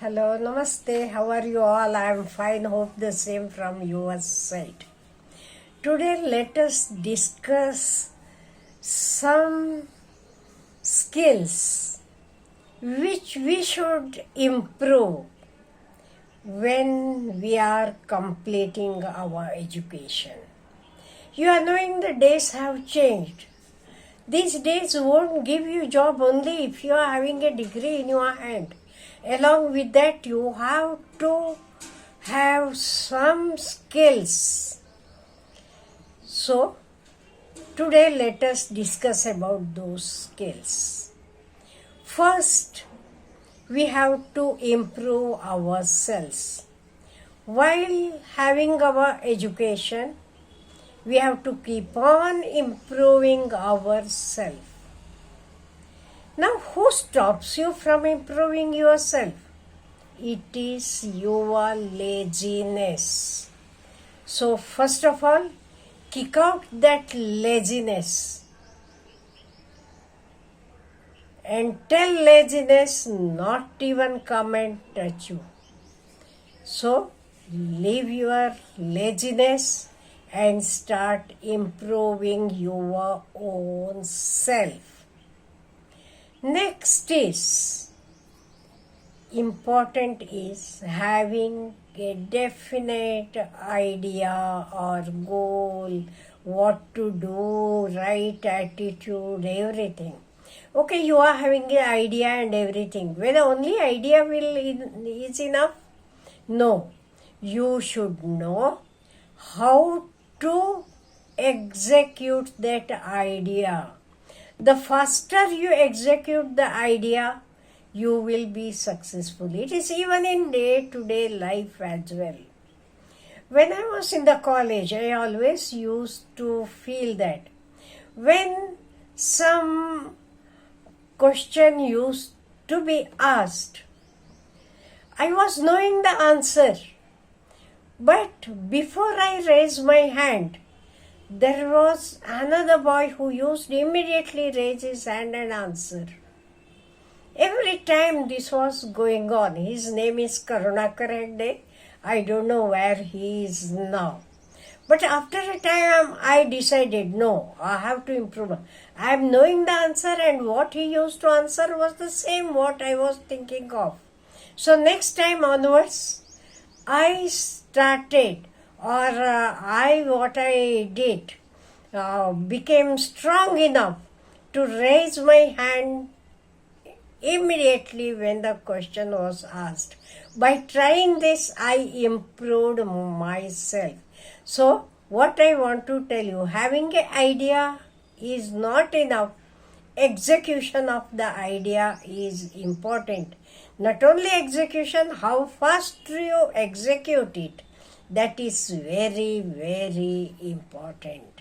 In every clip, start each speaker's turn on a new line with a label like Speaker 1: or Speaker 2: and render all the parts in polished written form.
Speaker 1: Hello, namaste. How are you all? I am fine. Hope the same from your side. Today, let us discuss some skills which we should improve when we are completing our education. You are knowing the days have changed. These days won't give you job only if you are having a degree in your hand. Along with that, you have to have some skills. So, today let us discuss about those skills. First, we have to improve ourselves. While having our education, we have to keep on improving ourselves. Now, who stops you from improving yourself? It is your laziness. So, first of all, kick out that laziness and tell laziness not even come and touch you. So, leave your laziness and start improving your own self. Next is important is having a definite idea or goal, what to do, right attitude, everything. Okay, you are having an idea and everything. Whether only idea is enough? No. You should know how to execute that idea. The faster you execute the idea, you will be successful. It is even in day-to-day life as well. When I was in the college, I always used to feel that when some question used to be asked, I was knowing the answer. But before I raised my hand, there was another boy who used to immediately raise his hand and answer. Every time this was going on, his name is Karunakar Hegde. I don't know where he is now. But after a time, I decided, no, I have to improve. I am knowing the answer and what he used to answer was the same what I was thinking of. So next time onwards, I started what I did became strong enough to raise my hand immediately when the question was asked. By trying this, I improved myself. So, what I want to tell you, having an idea is not enough. Execution of the idea is important. Not only execution, how fast you execute it, that is very, very important.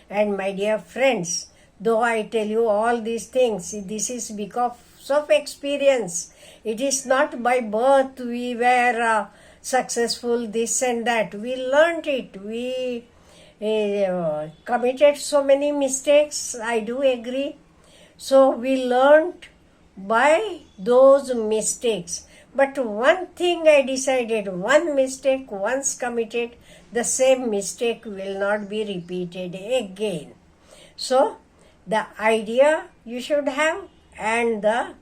Speaker 1: And my dear friends, though I tell you all these things, this is because of experience. It is not by birth we were successful, this and that. We learned it. We committed so many mistakes, I do agree. So we learned by those mistakes. But one thing I decided, one mistake once committed, the same mistake will not be repeated again. So, the idea you should have and the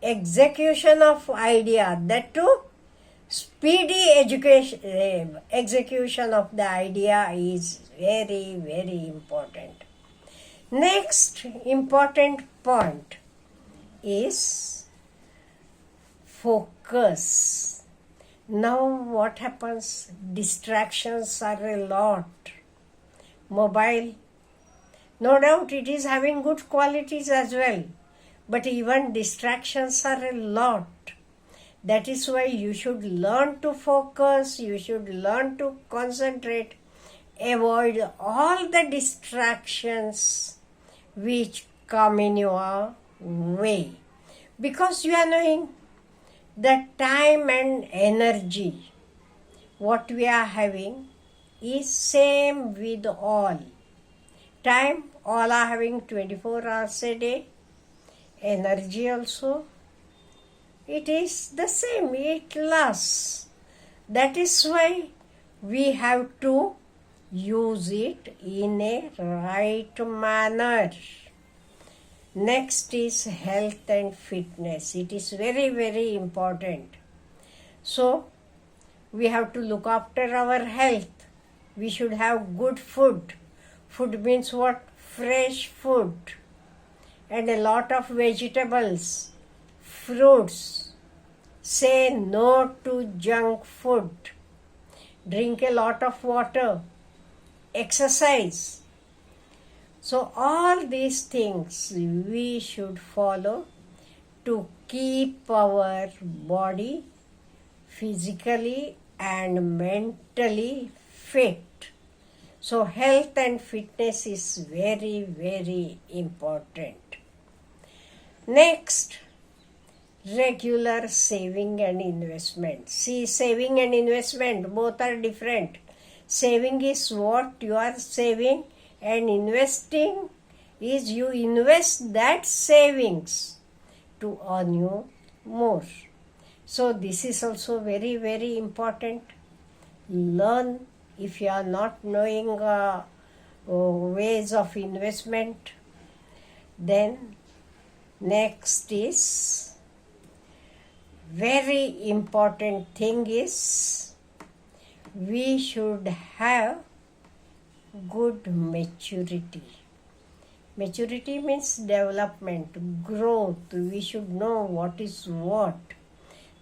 Speaker 1: execution of idea, that too, speedy execution of the idea is very, very important. Next important point is focus. Now what happens? Distractions are a lot. Mobile, no doubt it is having good qualities as well. But even distractions are a lot. That is why you should learn to focus, you should learn to concentrate, avoid all the distractions which come in your way. Because you are knowing that time and energy, what we are having, is same with all. Time, all are having 24 hours a day. Energy also. it is the same, it lasts. That is why we have to use it in a right manner. Next is health and fitness. It is very, very important. So, we have to look after our health. We should have good food. Food means what? Fresh food. And a lot of vegetables, fruits. Say no to junk food. Drink a lot of water. Exercise. So all these things we should follow to keep our body physically and mentally fit. So health and fitness is very, very important. Next, regular saving and investment. See, saving and investment, both are different. Saving is what you are saving, and investing is you invest that savings to earn you more. So this is also very, very important. Learn if you are not knowing ways of investment. Then next is very important thing is we should have good maturity. Maturity means development, growth. We should know what is what.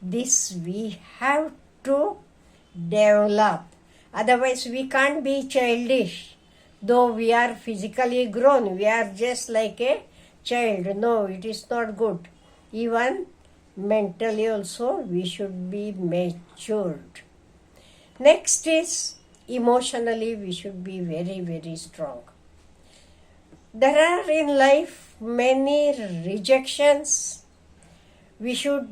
Speaker 1: This we have to develop. Otherwise we can't be childish. Though we are physically grown, we are just like a child. No, it is not good. Even mentally also we should be matured. Next is emotionally we should be very, very strong. There are in life many rejections. We should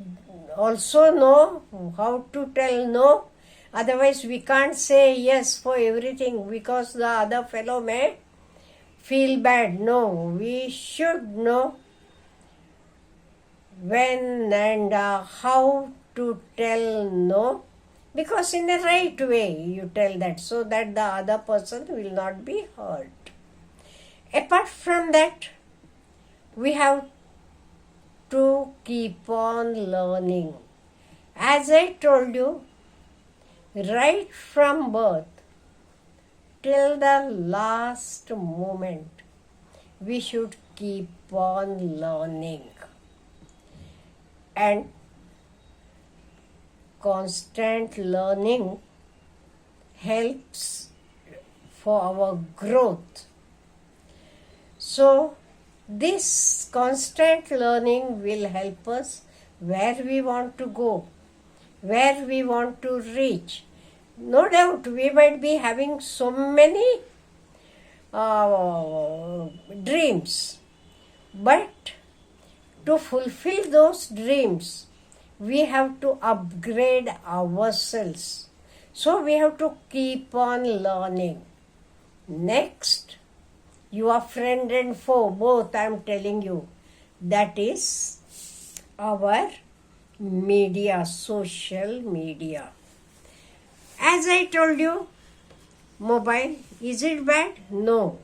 Speaker 1: also know how to tell no. Otherwise we can't say yes for everything because the other fellow may feel bad. No, we should know when and how to tell no, because in the right way you tell that so that the other person will not be hurt. Apart from that, we have to keep on learning. As I told you, right from birth till the last moment, we should keep on learning. And constant learning helps for our growth. So, this constant learning will help us where we want to go, where we want to reach. No doubt we might be having so many dreams, but to fulfill those dreams, we have to upgrade ourselves. So we have to keep on learning. Next, your friend and foe, both I am telling you, that is our media, social media. As I told you, mobile, is it bad? No.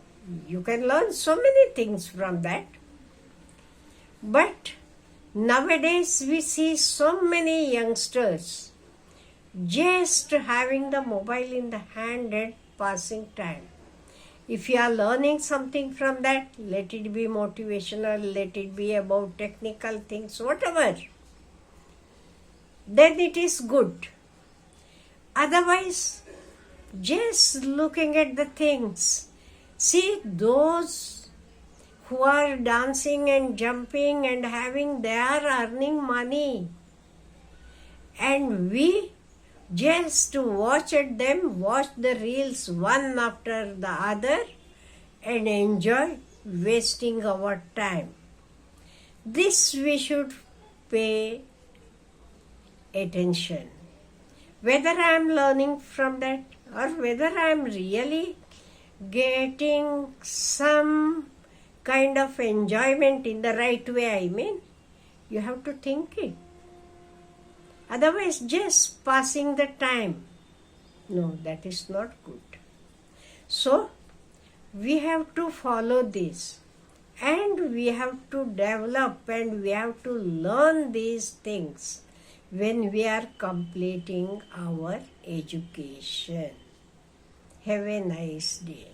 Speaker 1: You can learn so many things from that. But nowadays we see so many youngsters just having the mobile in the hand and passing time. If you are learning something from that, let it be motivational, let it be about technical things, whatever, then it is good. Otherwise, just looking at the things, see those who are dancing and jumping and having, they are earning money. And we just watch at them, watch the reels one after the other and enjoy wasting our time. This we should pay attention. Whether I am learning from that or whether I am really getting some kind of enjoyment in the right way, I mean, you have to think it. Otherwise, just passing the time. No, that is not good. So, we have to follow this, and we have to develop and we have to learn these things when we are completing our education. Have a nice day.